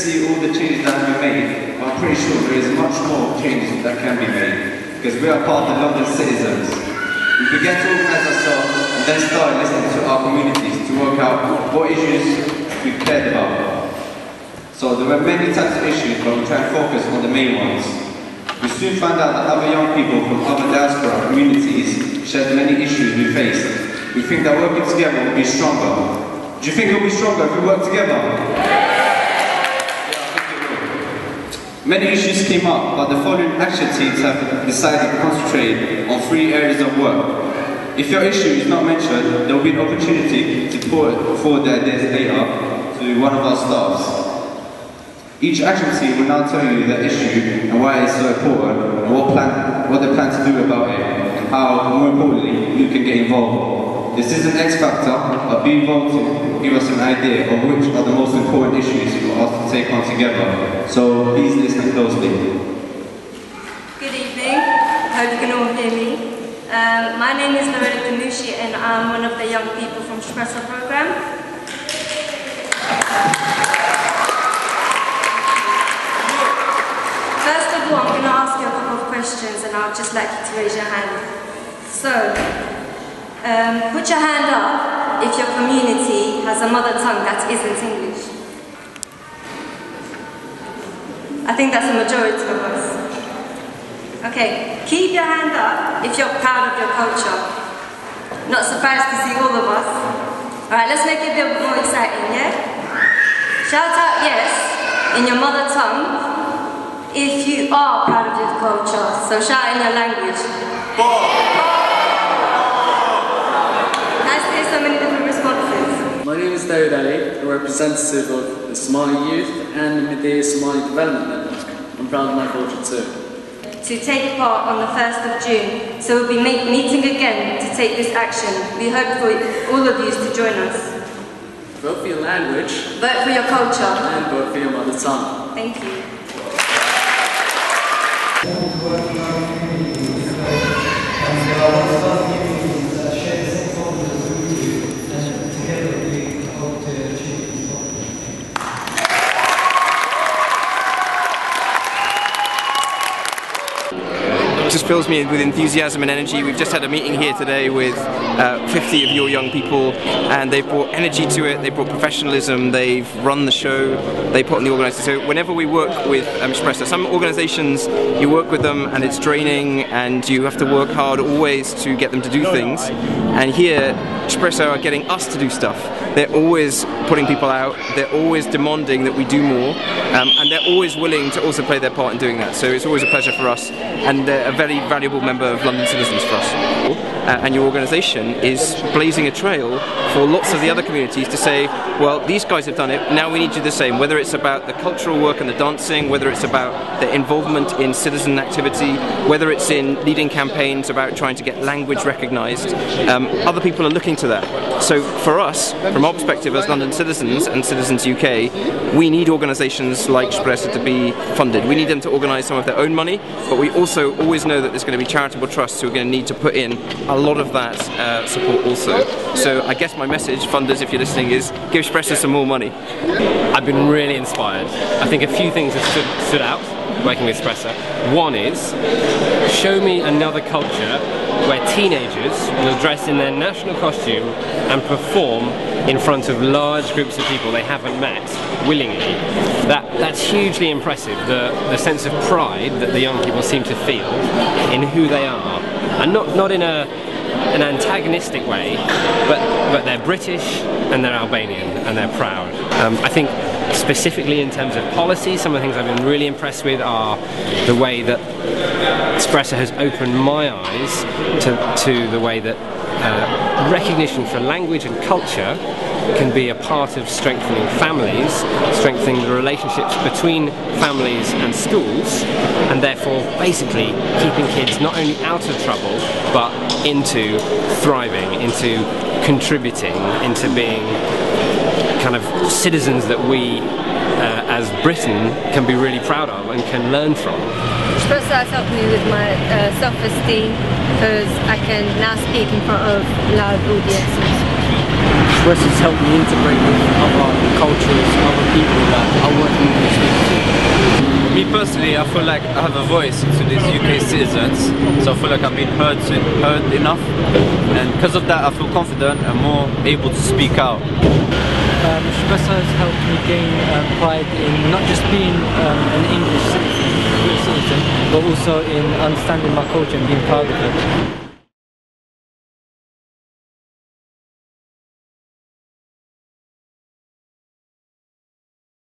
see all the changes that have been made, but I'm pretty sure there is much more changes that can be made, because we are part of London citizens. We began to organise ourselves and then started listening to our communities to work out what issues we cared about. So there were many types of issues, but we tried to focus on the main ones. We soon found out that other young people from other diaspora communities shared many issues we faced. We think that working together will be stronger. Do you think it will be stronger if we work together? Yeah, I think it will. Many issues came up, but the following action teams have decided to concentrate on 3 areas of work. If your issue is not mentioned, there will be an opportunity to forward their ideas later to one of our staffs. Each action team will now tell you their issue and why it's so important, and what they plan to do about it, and how, more importantly, you can get involved. This is an X factor, but be involved to give us an idea of which are the most important issues for us to take on together. So please listen closely. Good evening. I hope you can all hear me. My name is Loretta Kanushi, and I'm one of the young people from Shpresa program. First of all, I'm going to ask you a couple of questions, and I'd just like you to raise your hand. So, put your hand up if your community has a mother tongue that isn't English. I think that's a majority of us. Okay, keep your hand up if you're proud of your culture. Not surprised to see all of us. Alright, let's make it a bit more exciting, yeah? Shout out yes in your mother tongue if you are proud of your culture. So shout in your language. Nice to hear so many different responses. My name is David Ali, a representative of the Somali Youth and the Medea Somali Development Network. I'm proud of my culture too. To take part on the 1st of June. So we'll be meeting again to take this action. We hope for all of you to join us. Vote for your language. Vote for your culture. And vote for your mother tongue. Thank you. It just fills me with enthusiasm and energy. We've just had a meeting here today with 50 of your young people, and they've brought energy to it, they've brought professionalism, they've run the show, they put on the organisers. So whenever we work with Shpresa, some organisations, you work with them and it's draining and you have to work hard always to get them to do things. And here, Shpresa are getting us to do stuff. They're always putting people out, they're always demanding that we do more, and they're always willing to also play their part in doing that. So it's always a pleasure for us, and they're a very valuable member of London citizens for us. And your organisation is blazing a trail for lots of the other communities to say, well, these guys have done it, now we need to do the same, whether it's about the cultural work and the dancing, whether it's about the involvement in citizen activity, whether it's in leading campaigns about trying to get language recognised. Other people are looking to that. So for us, from our perspective as London citizens and Citizens UK, we need organisations like Shpresa to be funded. We need them to organise some of their own money, but we also always know that there's going to be charitable trusts who are going to need to put in a lot of that support also. So I guess my message, funders, if you're listening, is give Shpresa some more money. I've been really inspired. I think a few things have stood out working with Shpresa. One is, show me another culture where teenagers will dress in their national costume and perform in front of large groups of people they haven't met willingly. That's hugely impressive, the sense of pride that the young people seem to feel in who they are, and not in an antagonistic way, but they're British and they're Albanian and they're proud. I think specifically in terms of policy, some of the things I've been really impressed with are the way that Shpresa has opened my eyes to the way that recognition for language and culture can be a part of strengthening families, strengthening the relationships between families and schools, and therefore basically keeping kids not only out of trouble but into thriving, into contributing, into being kind of citizens that we as Britain can be really proud of and can learn from. Shpresa has helped me with my self-esteem because I can now speak in front of loud audiences. Shpresa has helped me integrate with other cultures, other people that I wouldn't normally speak to. Me personally, I feel like I have a voice to these UK citizens, so I feel like I'm being heard enough, and because of that I feel confident and more able to speak out. Shpresa has helped me gain pride in not just being an English citizen, but also in understanding my culture and being proud of it.